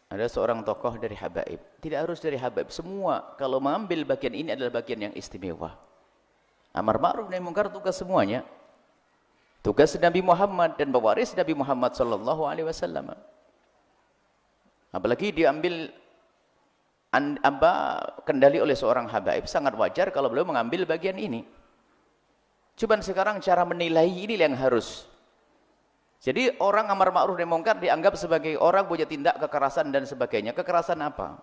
Ada seorang tokoh dari habaib, tidak harus dari habaib, semua kalau mengambil bagian ini adalah bagian yang istimewa. Amar ma'ruf nahi munkar tugas semuanya, tugas Nabi Muhammad dan pewaris Nabi Muhammad sallallahu alaihi wasallam. Apalagi diambil kendali oleh seorang habaib, sangat wajar kalau beliau mengambil bagian ini. Cuman sekarang cara menilai ini yang harus. Jadi orang amar ma'ruf nahi munkar dianggap sebagai orang punya tindak kekerasan dan sebagainya. Kekerasan apa?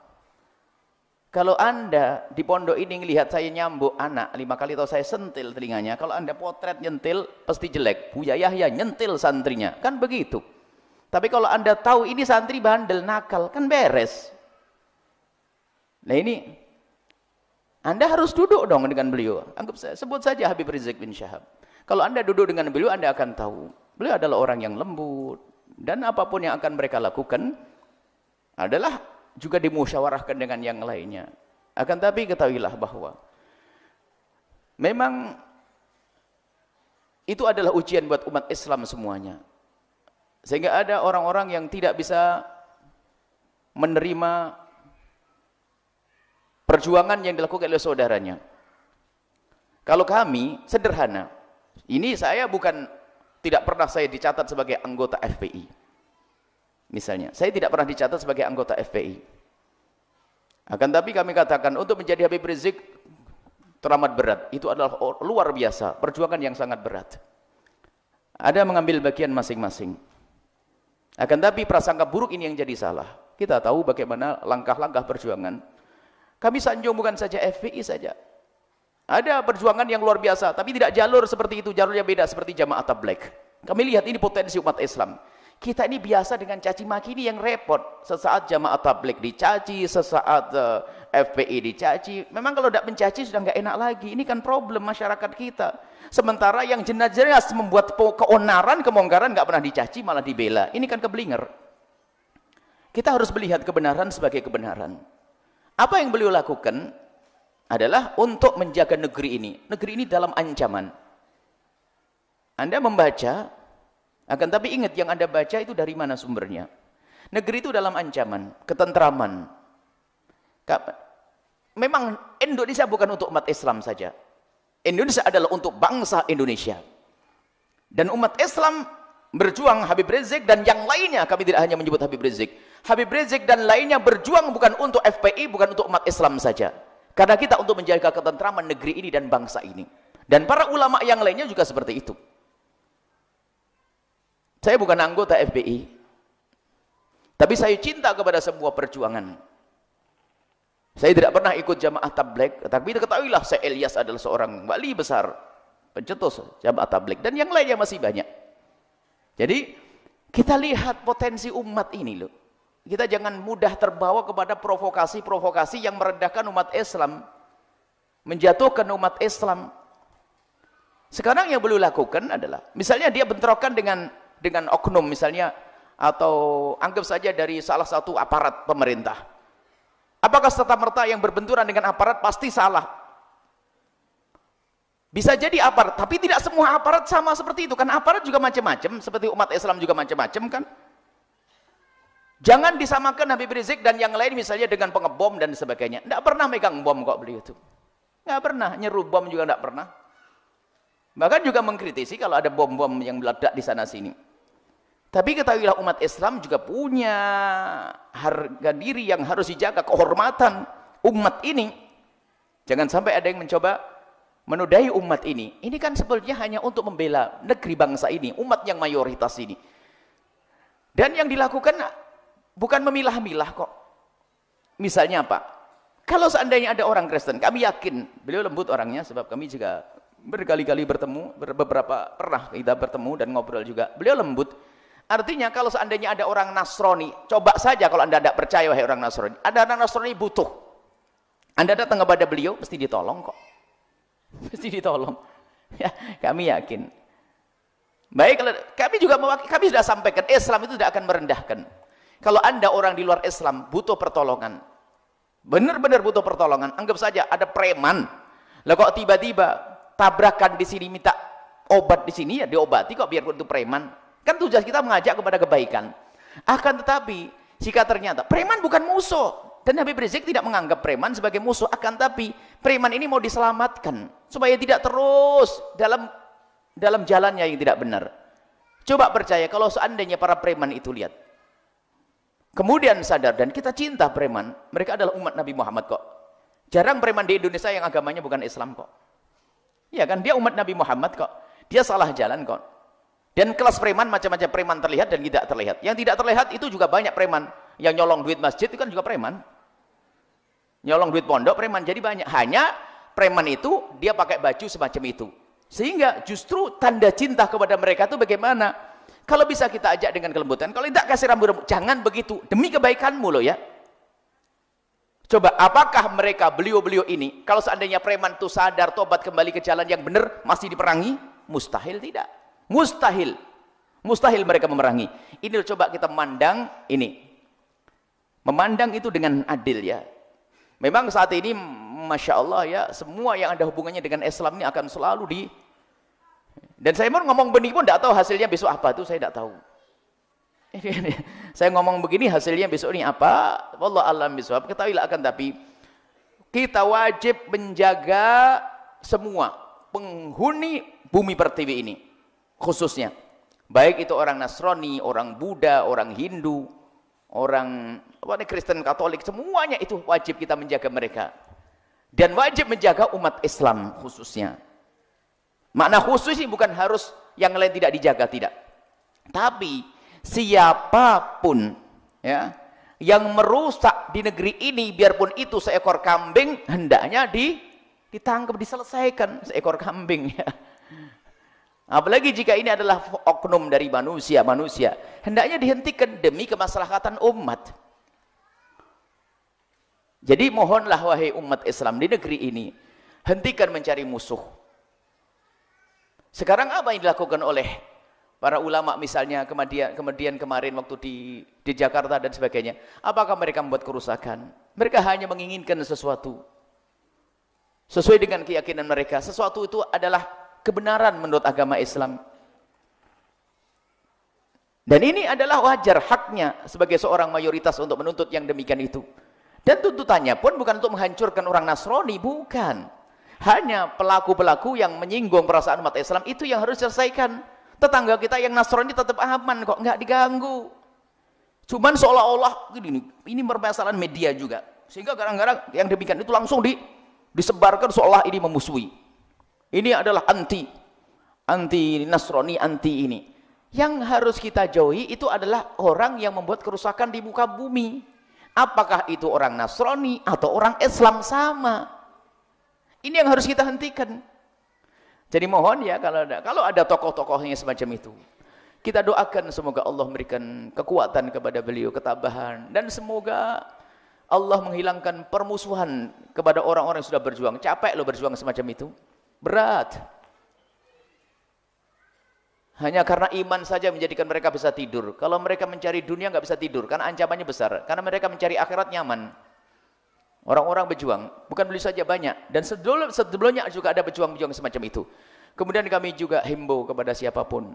Kalau Anda di pondok ini melihat saya nyambuk anak 5 kali atau saya sentil telinganya, kalau Anda potret nyentil pasti jelek. Buya Yahya nyentil santrinya, kan begitu. Tapi kalau Anda tahu ini santri bandel nakal, kan beres. Nah ini Anda harus duduk dong dengan beliau. Anggap saya sebut saja Habib Rizik bin Syihab. Kalau Anda duduk dengan beliau, Anda akan tahu beliau adalah orang yang lembut, dan apapun yang akan mereka lakukan adalah juga dimusyawarahkan dengan yang lainnya. Akan tapi ketahuilah bahwa memang itu adalah ujian buat umat Islam semuanya. Sehingga ada orang-orang yang tidak bisa menerima perjuangan yang dilakukan oleh saudaranya. Kalau kami sederhana, ini saya tidak pernah saya dicatat sebagai anggota FPI. Misalnya, saya tidak pernah dicatat sebagai anggota FPI. Akan tapi kami katakan untuk menjadi Habib Rizik teramat berat. Itu adalah luar biasa, perjuangan yang sangat berat. Ada mengambil bagian masing-masing. Akan tapi prasangka buruk ini yang jadi salah. Kita tahu bagaimana langkah-langkah perjuangan. Kami sanjung bukan saja FPI saja. Ada perjuangan yang luar biasa, tapi tidak jalur seperti itu, jalurnya beda seperti Jamaah Tabligh. Kami lihat ini potensi umat Islam. Kita ini biasa dengan caci maki ini yang repot. Sesaat Jamaah Tabligh dicaci, sesaat FPI dicaci. Memang kalau tidak mencaci sudah nggak enak lagi. Ini kan problem masyarakat kita. Sementara yang jelas-jelas membuat keonaran, kemungkaran nggak pernah dicaci, malah dibela. Ini kan keblinger. Kita harus melihat kebenaran sebagai kebenaran. Apa yang beliau lakukan adalah untuk menjaga negeri ini. Negeri ini dalam ancaman. Anda membaca, akan tapi ingat yang Anda baca itu dari mana sumbernya. Negeri itu dalam ancaman, ketentraman. Memang Indonesia bukan untuk umat Islam saja. Indonesia adalah untuk bangsa Indonesia. Dan umat Islam berjuang, Habib Rizik dan yang lainnya, kami tidak hanya menyebut Habib Rizik. Habib Rizik dan lainnya berjuang bukan untuk FPI, bukan untuk umat Islam saja. Karena kita untuk menjaga ketentraman negeri ini dan bangsa ini. Dan para ulama yang lainnya juga seperti itu. Saya bukan anggota FPI. Tapi saya cinta kepada sebuah perjuangan. Saya tidak pernah ikut Jamaah Tabligh. Tapi ketahuilah saya Ilyas adalah seorang wali besar. Pencetus Jamaah Tabligh. Dan yang lainnya masih banyak. Jadi kita lihat potensi umat ini loh. Kita jangan mudah terbawa kepada provokasi-provokasi yang merendahkan umat Islam, menjatuhkan umat Islam. Sekarang yang beliau lakukan adalah, misalnya dia bentrokan dengan oknum misalnya, atau anggap saja dari salah satu aparat pemerintah. Apakah serta-merta yang berbenturan dengan aparat pasti salah? Bisa jadi aparat, tapi tidak semua aparat sama seperti itu. Kan aparat juga macam-macam, seperti umat Islam juga macam-macam kan. Jangan disamakan Habib Rizik dan yang lain misalnya dengan pengebom dan sebagainya. Tidak pernah megang bom kok beliau itu. Tidak pernah, nyeru bom juga tidak pernah. Bahkan juga mengkritisi kalau ada bom-bom yang meledak di sana sini. Tapi ketahuilah umat Islam juga punya harga diri yang harus dijaga, kehormatan umat ini. Jangan sampai ada yang mencoba menodai umat ini. Ini kan sebetulnya hanya untuk membela negeri bangsa ini, umat yang mayoritas ini. Dan yang dilakukan bukan memilah-milah kok. Misalnya apa? Kalau seandainya ada orang Kristen, kami yakin beliau lembut orangnya, sebab kami juga berkali-kali bertemu, beberapa pernah kita bertemu dan ngobrol juga. Beliau lembut. Artinya kalau seandainya ada orang Nasrani, coba saja kalau Anda tidak percaya wahai orang Nasrani, ada orang Nasrani butuh. Anda datang kepada beliau, mesti ditolong kok. Mesti ditolong. Ya, kami yakin. Baik, kami sudah sampaikan, Islam itu tidak akan merendahkan. Kalau Anda orang di luar Islam butuh pertolongan, benar-benar butuh pertolongan, anggap saja ada preman. Lah kok tiba-tiba tabrakan di sini minta obat di sini, ya diobati kok biar itu preman. Kan tujuan kita mengajak kepada kebaikan. Akan tetapi Jika ternyata preman bukan musuh, dan Habib Rizik tidak menganggap preman sebagai musuh, akan tapi preman ini mau diselamatkan supaya tidak terus dalam jalannya yang tidak benar. Coba percaya kalau seandainya para preman itu lihat, kemudian sadar, dan kita cinta preman, mereka adalah umat Nabi Muhammad kok. Jarang preman di Indonesia yang agamanya bukan Islam kok. Ya kan, dia umat Nabi Muhammad kok. Dia salah jalan kok. Dan kelas preman macam-macam, preman terlihat dan tidak terlihat. Yang tidak terlihat itu juga banyak preman. Yang nyolong duit masjid itu kan juga preman. Nyolong duit pondok preman, jadi banyak. Hanya preman itu dia pakai baju semacam itu. Sehingga justru tanda cinta kepada mereka itu bagaimana? Kalau bisa kita ajak dengan kelembutan. Kalau tidak kasih rambut-rambut, jangan begitu. Demi kebaikanmu loh ya. Coba, apakah mereka, beliau-beliau ini, kalau seandainya preman itu sadar, tobat kembali ke jalan yang benar, masih diperangi? Mustahil tidak. Mustahil. Mustahil mereka memerangi. Ini coba kita memandang ini. Memandang itu dengan adil ya. Memang saat ini, Masya Allah ya, semua yang ada hubungannya dengan Islam ini akan selalu dan saya mau ngomong benih pun tidak tahu hasilnya besok apa, itu saya tidak tahu. Saya ngomong begini hasilnya besok ini apa, wallah alam bisawab. Ketahuilah akan tapi kita wajib menjaga semua penghuni bumi pertiwi ini, khususnya baik itu orang Nasrani, orang Buddha, orang Hindu, orang Kristen, Katolik, semuanya itu wajib kita menjaga mereka, dan wajib menjaga umat Islam khususnya. Makna khusus ini bukan harus yang lain tidak dijaga, tidak, tapi siapapun ya yang merusak di negeri ini, biarpun itu seekor kambing, hendaknya ditangkap, diselesaikan seekor kambing ya. Apalagi jika ini adalah oknum dari manusia, hendaknya dihentikan demi kemaslahatan umat. Jadi mohonlah wahai umat Islam di negeri ini, hentikan mencari musuh. Sekarang apa yang dilakukan oleh para ulama misalnya, kemudian kemarin waktu di Jakarta dan sebagainya, apakah mereka membuat kerusakan? Mereka hanya menginginkan sesuatu sesuai dengan keyakinan mereka. Sesuatu itu adalah kebenaran menurut agama Islam, dan ini adalah wajar, haknya sebagai seorang mayoritas untuk menuntut yang demikian itu. Dan tuntutannya pun bukan untuk menghancurkan orang Nasrani, bukan. Hanya pelaku-pelaku yang menyinggung perasaan umat Islam itu yang harus diselesaikan. Tetangga kita yang Nasrani tetap aman kok, nggak diganggu. Cuman seolah-olah ini permasalahan media juga, sehingga kadang-kadang yang demikian itu langsung disebarkan seolah ini memusuhi. Ini adalah anti Nasrani, anti ini. Yang harus kita jauhi itu adalah orang yang membuat kerusakan di muka bumi. Apakah itu orang Nasrani atau orang Islam, sama. Ini yang harus kita hentikan. Jadi mohon ya, kalau ada tokoh-tokohnya semacam itu, kita doakan semoga Allah memberikan kekuatan kepada beliau, ketabahan, dan semoga Allah menghilangkan permusuhan kepada orang-orang yang sudah berjuang. Capek loh berjuang semacam itu, berat. Hanya karena iman saja menjadikan mereka bisa tidur. Kalau mereka mencari dunia nggak bisa tidur, karena ancamannya besar. Karena mereka mencari akhirat nyaman. Orang-orang berjuang, bukan beli saja banyak, dan sebelumnya juga ada berjuang-berjuang semacam itu. Kemudian kami juga himbau kepada siapapun,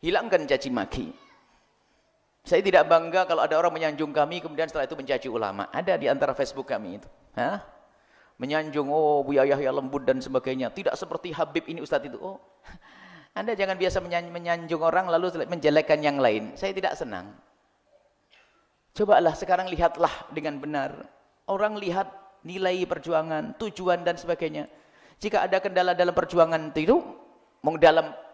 hilangkan caci maki. Saya tidak bangga kalau ada orang menyanjung kami, kemudian setelah itu mencaci ulama. Ada di antara Facebook kami itu, menyanjung, oh Buya Yahya lembut dan sebagainya, tidak seperti Habib ini Ustadz itu. Oh, Anda jangan biasa menyanjung orang lalu menjelekkan yang lain. Saya tidak senang. Cobalah sekarang lihatlah dengan benar. Orang lihat nilai perjuangan, tujuan dan sebagainya. Jika ada kendala dalam perjuangan itu,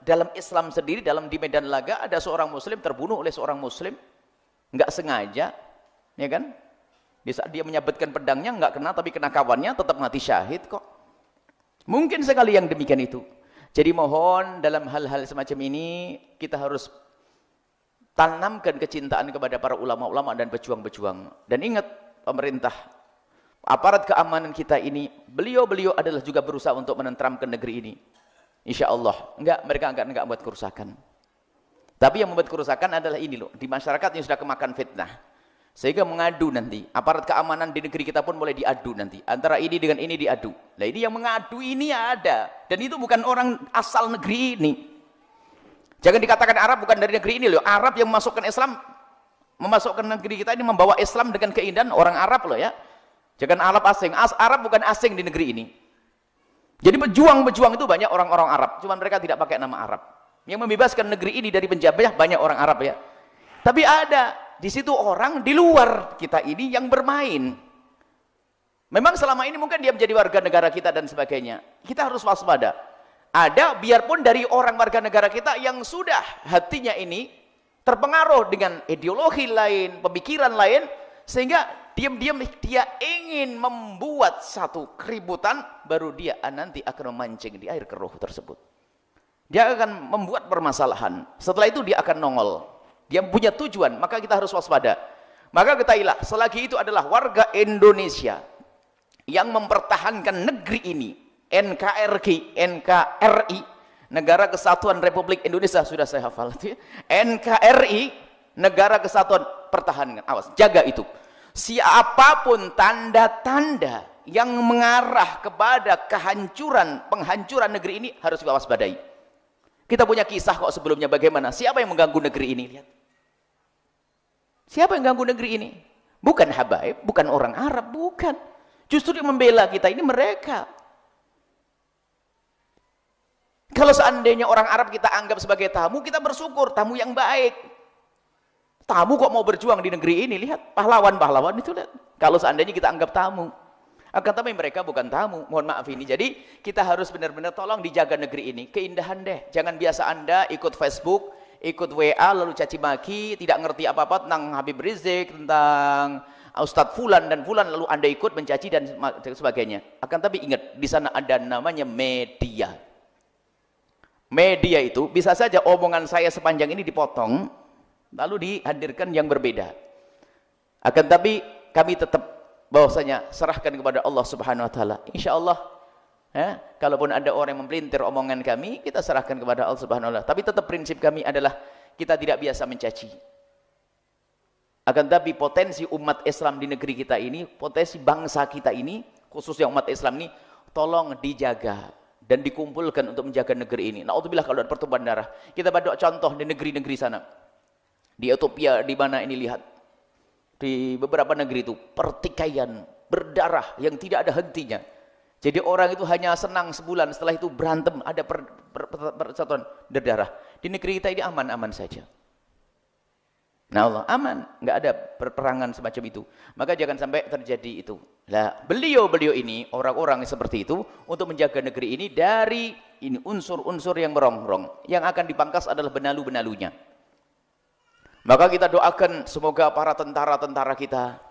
dalam Islam sendiri, di medan laga ada seorang muslim terbunuh oleh seorang muslim, nggak sengaja, ya kan? Di saat dia menyabetkan pedangnya nggak kena, tapi kena kawannya, tetap mati syahid kok. Mungkin sekali yang demikian itu. Jadi mohon dalam hal-hal semacam ini kita harus tanamkan kecintaan kepada para ulama-ulama dan pejuang-pejuang. Dan ingat, pemerintah, aparat keamanan kita ini, beliau-beliau adalah juga berusaha untuk menenteramkan negeri ini. Insya Allah, mereka enggak membuat kerusakan. Tapi yang membuat kerusakan adalah ini loh, di masyarakat yang sudah kemakan fitnah, sehingga mengadu nanti. Aparat keamanan di negeri kita pun mulai diadu nanti. Antara ini dengan ini diadu. Nah ini yang mengadu ini ada, dan itu bukan orang asal negeri ini. Jangan dikatakan Arab bukan dari negeri ini loh. Arab yang memasukkan Islam memasukkan negeri kita ini, membawa Islam dengan keindahan orang Arab loh ya. Jangan Arab asing. Arab bukan asing di negeri ini. Jadi pejuang-pejuang itu banyak orang-orang Arab, cuman mereka tidak pakai nama Arab. Yang membebaskan negeri ini dari penjajah banyak orang Arab ya. Tapi ada di situ orang di luar kita ini yang bermain. Memang selama ini mungkin dia menjadi warga negara kita dan sebagainya. Kita harus waspada. Ada biarpun dari orang warga negara kita yang sudah hatinya ini terpengaruh dengan ideologi lain, pemikiran lain, sehingga diam-diam dia ingin membuat satu keributan, baru dia nanti akan memancing di air keruh tersebut. Dia akan membuat permasalahan. Setelah itu dia akan nongol. Dia punya tujuan, maka kita harus waspada. Maka ketahuilah, selagi itu adalah warga Indonesia yang mempertahankan negeri ini, NKRI, Negara Kesatuan Republik Indonesia, sudah saya hafal itu ya. NKRI, Negara Kesatuan, pertahankan, awas, jaga itu. Siapapun tanda-tanda yang mengarah kepada kehancuran, penghancuran negeri ini harus diwaspadai. Kita punya kisah kok sebelumnya bagaimana. Siapa yang mengganggu negeri ini? Lihat. Siapa yang mengganggu negeri ini? Bukan habaib, bukan orang Arab, bukan. Justru yang membela kita ini mereka. Kalau seandainya orang Arab kita anggap sebagai tamu, kita bersyukur, tamu yang baik. Tamu kok mau berjuang di negeri ini, lihat pahlawan-pahlawan itu, lihat. Kalau seandainya kita anggap tamu, akan tapi mereka bukan tamu, mohon maaf ini. Jadi kita harus benar-benar tolong dijaga negeri ini, keindahan deh. Jangan biasa Anda ikut Facebook, ikut WA lalu caci maki, tidak ngerti apa-apa tentang Habib Rizik, tentang Ustadz Fulan dan Fulan, lalu Anda ikut mencaci dan sebagainya. Akan tapi ingat, di sana ada namanya media. Media itu bisa saja omongan saya sepanjang ini dipotong, lalu dihadirkan yang berbeda. Akan tapi kami tetap bahwasanya serahkan kepada Allah Subhanahu wa taala. Insyaallah ya, kalaupun ada orang yang mempelintir omongan kami, kita serahkan kepada Allah Subhanahu wa taala. Tapi tetap prinsip kami adalah kita tidak biasa mencaci. Akan tapi potensi umat Islam di negeri kita ini, potensi bangsa kita ini, khususnya umat Islam ini, tolong dijaga dan dikumpulkan untuk menjaga negeri ini. Naudzubillah kalau ada pertumpahan darah. Kita bawa contoh di negeri-negeri sana. Di Ethiopia, di mana ini lihat. Di beberapa negeri itu pertikaian berdarah yang tidak ada hentinya. Jadi orang itu hanya senang sebulan, setelah itu berantem, ada persatuan berdarah. Di negeri kita ini aman-aman saja. Nah Allah aman, nggak ada perperangan semacam itu. Maka jangan sampai terjadi itu. Nah, beliau-beliau ini orang-orang seperti itu untuk menjaga negeri ini dari ini unsur-unsur yang merongrong. Yang akan dipangkas adalah benalu-benalunya. Maka kita doakan semoga para tentara-tentara kita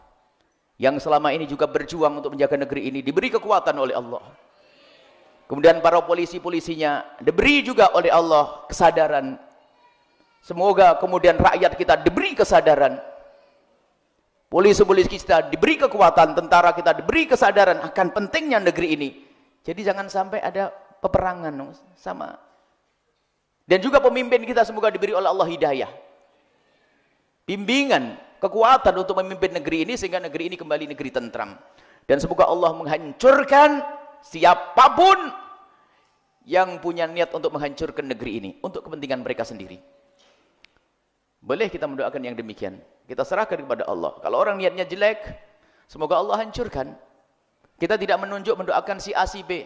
yang selama ini juga berjuang untuk menjaga negeri ini diberi kekuatan oleh Allah. Kemudian para polisi-polisinya diberi juga oleh Allah kesadaran. Semoga kemudian rakyat kita diberi kesadaran. Polisi-polisi kita diberi kekuatan, tentara kita diberi kesadaran akan pentingnya negeri ini. Jadi jangan sampai ada peperangan sama. Dan juga pemimpin kita semoga diberi oleh Allah hidayah. Bimbingan, kekuatan untuk memimpin negeri ini sehingga negeri ini kembali negeri tentram. Dan semoga Allah menghancurkan siapapun yang punya niat untuk menghancurkan negeri ini untuk kepentingan mereka sendiri. Boleh kita mendoakan yang demikian. Kita serahkan kepada Allah. Kalau orang niatnya jelek, semoga Allah hancurkan. Kita tidak mendoakan si A si B.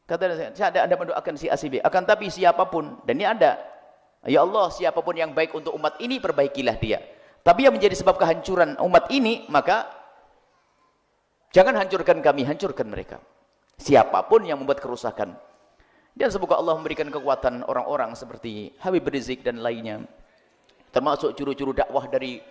Kata saya ada mendoakan si A si B. Akan tapi siapapun, dan ini ada. Ya Allah, siapapun yang baik untuk umat ini, perbaikilah dia. Tapi yang menjadi sebab kehancuran umat ini, maka jangan hancurkan kami, hancurkan mereka. Siapapun yang membuat kerusakan. Dan semoga Allah memberikan kekuatan orang-orang seperti Habib Rizik dan lainnya. Termasuk juru-juru dakwah dari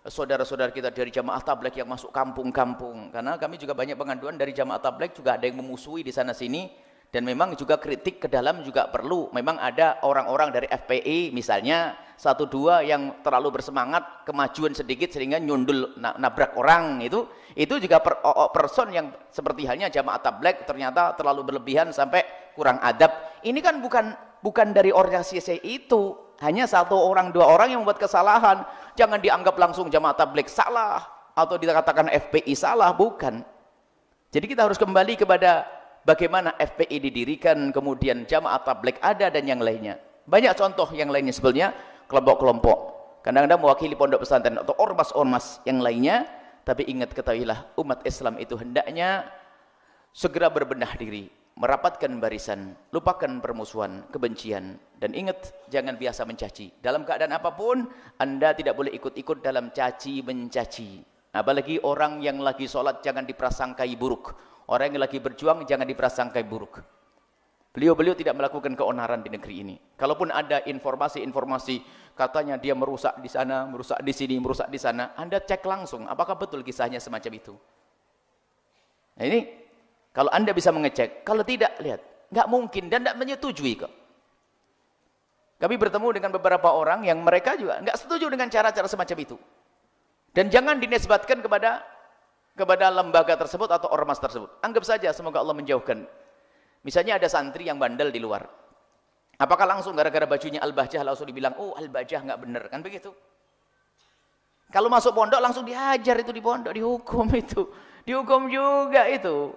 saudara-saudara kita dari Jamaah Tabligh yang masuk kampung-kampung. Karena kami juga banyak pengaduan dari Jamaah Tabligh, juga ada yang memusuhi di sana-sini. Dan memang juga kritik ke dalam juga perlu. Memang ada orang-orang dari FPI misalnya, 1-2 yang terlalu bersemangat, kemajuan sedikit sehingga nyundul nabrak orang itu juga person yang seperti halnya Jamaah Tabligh ternyata terlalu berlebihan sampai kurang adab. Ini kan bukan dari organisasi itu, hanya 1 orang 2 orang yang membuat kesalahan. Jangan dianggap langsung Jamaah Tabligh salah atau dikatakan FPI salah, bukan. Jadi kita harus kembali kepada bagaimana FPI didirikan, kemudian Jamaah Tabligh ada dan yang lainnya. Banyak contoh yang lainnya sebetulnya, kelompok-kelompok. kadang-kadang mewakili pondok pesantren atau ormas-ormas yang lainnya. Tapi ingat, ketahuilah, umat Islam itu hendaknya segera berbenah diri, merapatkan barisan, lupakan permusuhan, kebencian, dan ingat, jangan biasa mencaci. Dalam keadaan apapun, Anda tidak boleh ikut-ikut dalam caci mencaci. Apalagi orang yang lagi sholat jangan diprasangkai buruk, orang yang lagi berjuang jangan diprasangkai buruk. Beliau tidak melakukan keonaran di negeri ini. Kalaupun ada informasi-informasi katanya dia merusak di sana, merusak di sini, merusak di sana, Anda cek langsung apakah betul kisahnya semacam itu. Nah ini kalau Anda bisa mengecek, kalau tidak, lihat, nggak mungkin dan nggak menyetujui kok. Kami bertemu dengan beberapa orang yang mereka juga nggak setuju dengan cara-cara semacam itu. Dan jangan dinisbatkan kepada lembaga tersebut atau ormas tersebut. Anggap saja semoga Allah menjauhkan. Misalnya ada santri yang bandel di luar. Apakah langsung gara-gara bajunya Al-Bahjah langsung dibilang, oh Al-Bahjah nggak bener, kan begitu? Kalau masuk pondok langsung dihajar itu di pondok, dihukum itu. Dihukum juga itu.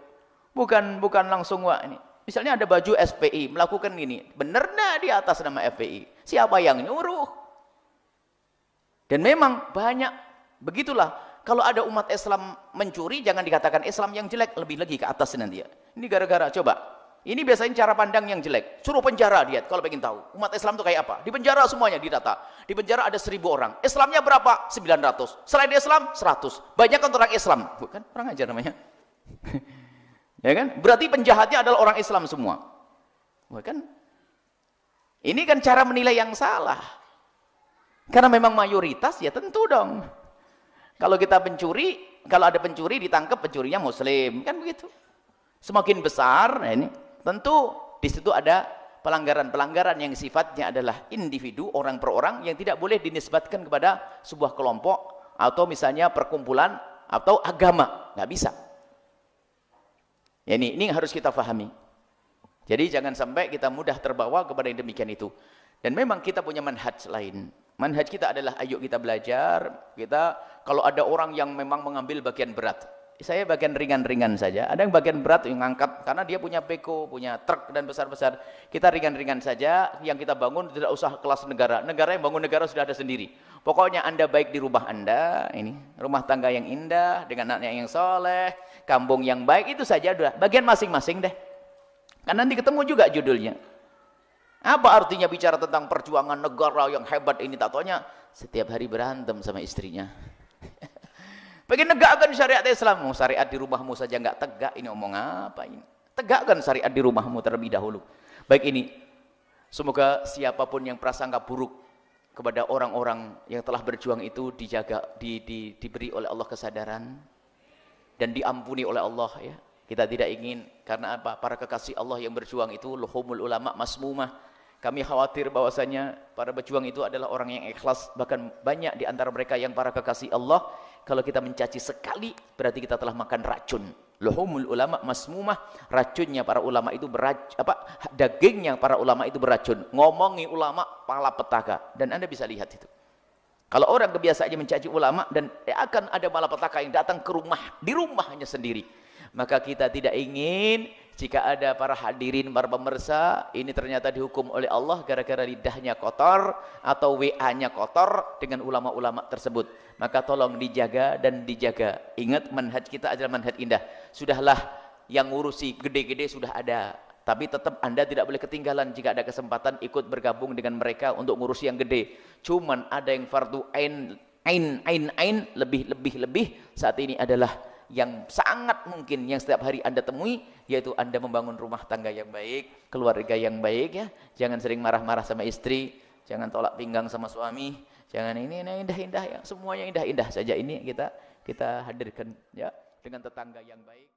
Bukan langsung wah ini. Misalnya ada baju FPI melakukan ini, bener nggak di atas nama FPI? Siapa yang nyuruh? Dan memang banyak begitulah. Kalau ada umat Islam mencuri, jangan dikatakan Islam yang jelek, lebih lagi ke atas nanti ya. Ini gara-gara, coba. Ini biasanya cara pandang yang jelek. Suruh penjara dia, kalau pengen tahu. Umat Islam itu kayak apa? Di penjara semuanya didata. Di penjara ada 1000 orang. Islamnya berapa? 900. Selain Islam, 100. Banyak kan orang Islam. Bukan? Orang ajar namanya. Ya kan? Berarti penjahatnya adalah orang Islam semua. Bukan? Ini kan cara menilai yang salah. Karena memang mayoritas, ya tentu dong. Kalau kita pencuri, kalau ada pencuri ditangkap, pencurinya Muslim. Kan begitu. Semakin besar, nah ini tentu di situ ada pelanggaran-pelanggaran yang sifatnya adalah individu, orang per orang, yang tidak boleh dinisbatkan kepada sebuah kelompok atau misalnya perkumpulan atau agama, nggak bisa. Ya, ini harus kita pahami. Jadi jangan sampai kita mudah terbawa kepada yang demikian itu. Dan memang kita punya manhaj lain. Manhaj kita adalah ayo kita belajar. Kita kalau ada orang yang memang mengambil bagian berat, saya bagian ringan-ringan saja. Ada yang bagian berat yang ngangkat karena dia punya beko, punya truk dan besar-besar. Kita ringan-ringan saja. Yang kita bangun tidak usah kelas negara. Negara yang bangun negara sudah ada sendiri. Pokoknya Anda baik di rumah Anda, ini rumah tangga yang indah dengan anaknya yang soleh, kampung yang baik, itu saja sudah. Bagian masing-masing deh. Kan nanti ketemu juga judulnya. Apa artinya bicara tentang perjuangan negara yang hebat ini? Tak taunya setiap hari berantem sama istrinya. Pengen negakkan syariat Islam. Syariat di rumahmu saja nggak tegak, ini omong apa ini? Tegakkan syariat di rumahmu terlebih dahulu. Baik, ini semoga siapapun yang prasangka buruk kepada orang-orang yang telah berjuang itu dijaga, diberi oleh Allah kesadaran dan diampuni oleh Allah ya. Kita tidak ingin, karena apa? Para kekasih Allah yang berjuang itu luhumul ulama masmumah. Kami khawatir bahwasanya para pejuang itu adalah orang yang ikhlas, bahkan banyak di antara mereka yang para kekasih Allah. Kalau kita mencaci sekali, berarti kita telah makan racun. Luhumul ulama masmumah, racunnya para ulama itu dagingnya para ulama itu beracun. Ngomongi ulama pala petaka, dan Anda bisa lihat itu. Kalau orang kebiasaannya mencaci ulama, dan akan ada malapetaka yang datang ke rumah, di rumahnya sendiri. Maka kita tidak ingin jika ada para hadirin, para pemirsa, ini ternyata dihukum oleh Allah gara-gara lidahnya kotor atau WA-nya kotor dengan ulama-ulama tersebut. Maka tolong dijaga dan dijaga. Ingat, manhaj kita adalah manhaj indah. Sudahlah, yang ngurusi gede-gede sudah ada. Tapi tetap Anda tidak boleh ketinggalan jika ada kesempatan ikut bergabung dengan mereka untuk ngurusi yang gede. Cuman ada yang fardu ain lebih saat ini adalah yang sangat mungkin yang setiap hari Anda temui, yaitu Anda membangun rumah tangga yang baik, keluarga yang baik ya. Jangan sering marah-marah sama istri, jangan tolak pinggang sama suami, jangan ini indah-indah ya, semuanya indah-indah saja. Ini kita hadirkan ya dengan tetangga yang baik.